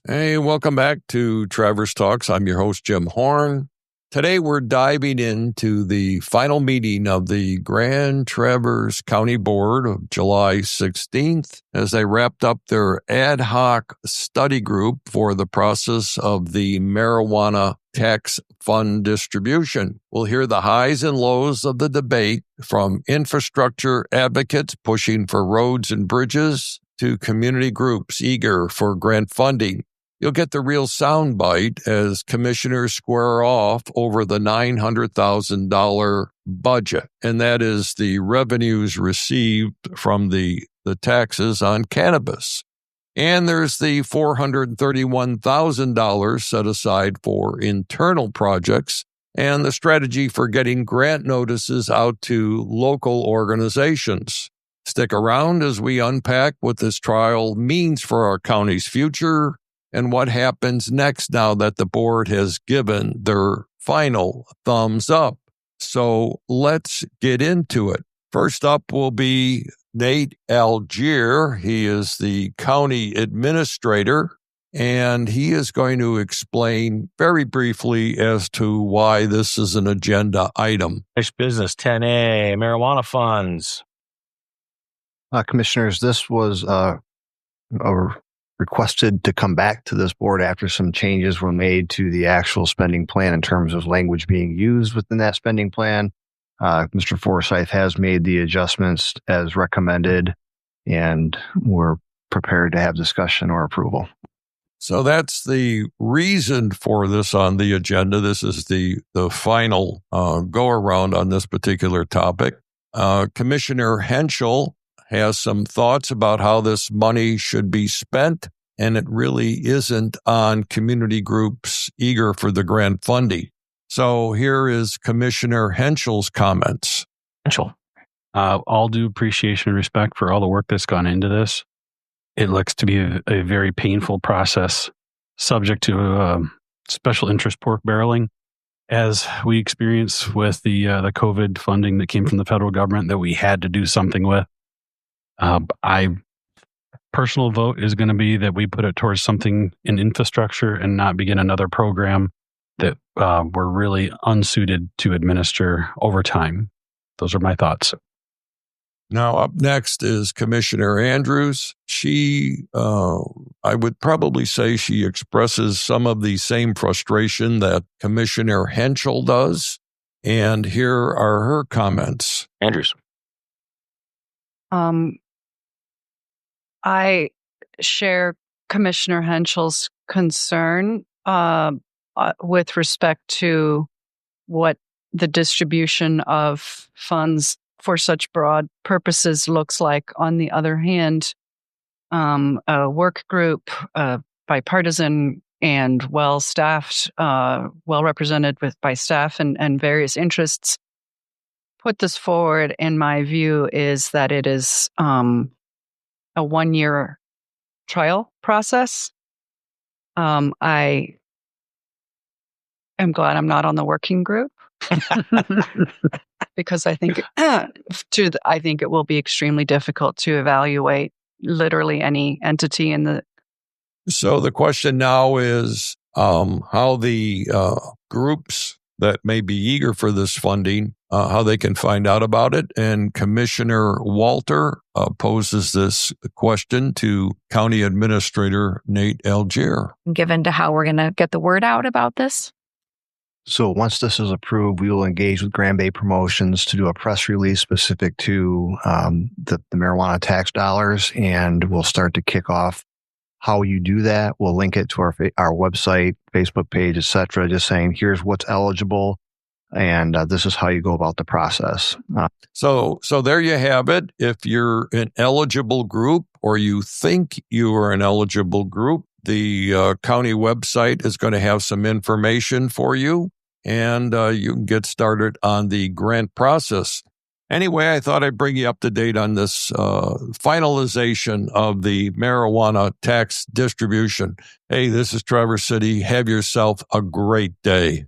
Hey, welcome back to Traverse Talks. I'm your host, Jim Horn. Today, we're diving into the final meeting of the Grand Traverse County Board of July 16th as they wrapped up their ad hoc study group for the process of the Marijuana Tax Fund distribution. We'll hear the highs and lows of the debate from infrastructure advocates pushing for roads and bridges to community groups eager for grant funding. You'll get the real soundbite as commissioners square off over the $900,000 budget, and that is the revenues received from the taxes on cannabis. And there's the $431,000 set aside for internal projects and the strategy for getting grant notices out to local organizations. Stick around as we unpack what this trial means for our county's future and what happens next now that the board has given their final thumbs up. So let's get into it. First up will be Nate Algier. He is the county administrator, and he is going to explain very briefly as to why this is an agenda item. Nice business, 10A, marijuana funds. Commissioners, this was requested to come back to this board after some changes were made to the actual spending plan in terms of language being used within that spending plan. Mr. Forsyth has made the adjustments as recommended, and we're prepared to have discussion or approval. So that's the reason for this on the agenda. This is the final go-around on this particular topic. Commissioner Hentschel has some thoughts about how this money should be spent, and it really isn't on community groups eager for the grant funding. So here is Commissioner Hentschel's comments. Hentschel, all due appreciation and respect for all the work that's gone into this. It looks to be a very painful process, subject to special interest pork barreling, as we experienced with the COVID funding that came from the federal government that we had to do something with. Personal vote is going to be that we put it towards something in infrastructure and not begin another program that we're really unsuited to administer over time. Those are my thoughts. Now, up next is Commissioner Andrews. She, I would probably say she expresses some of the same frustration that Commissioner Hentschel does. And here are her comments. Andrews. I share Commissioner Hentschel's concern with respect to what the distribution of funds for such broad purposes looks like. On the other hand, a work group, bipartisan and well-staffed, well-represented by staff and various interests, put this forward. In my view, is that it is a one-year trial process. I am glad I'm not on the working group because I think it will be extremely difficult to evaluate literally any entity in the. So the question now is how the groups that may be eager for this funding, how they can find out about it. And Commissioner Walter poses this question to County Administrator Nate Algier. Given to how we're going to get the word out about this? So once this is approved, we will engage with Grand Bay Promotions to do a press release specific to the marijuana tax dollars, and we'll start to kick off how you do that. We'll link it to our website, Facebook page, etc., just saying, here's what's eligible, and this is how you go about the process. So there you have it. If you're an eligible group or you think you are an eligible group, the county website is going to have some information for you, and you can get started on the grant process. Anyway, I thought I'd bring you up to date on this finalization of the marijuana tax distribution. Hey, this is Traverse City. Have yourself a great day.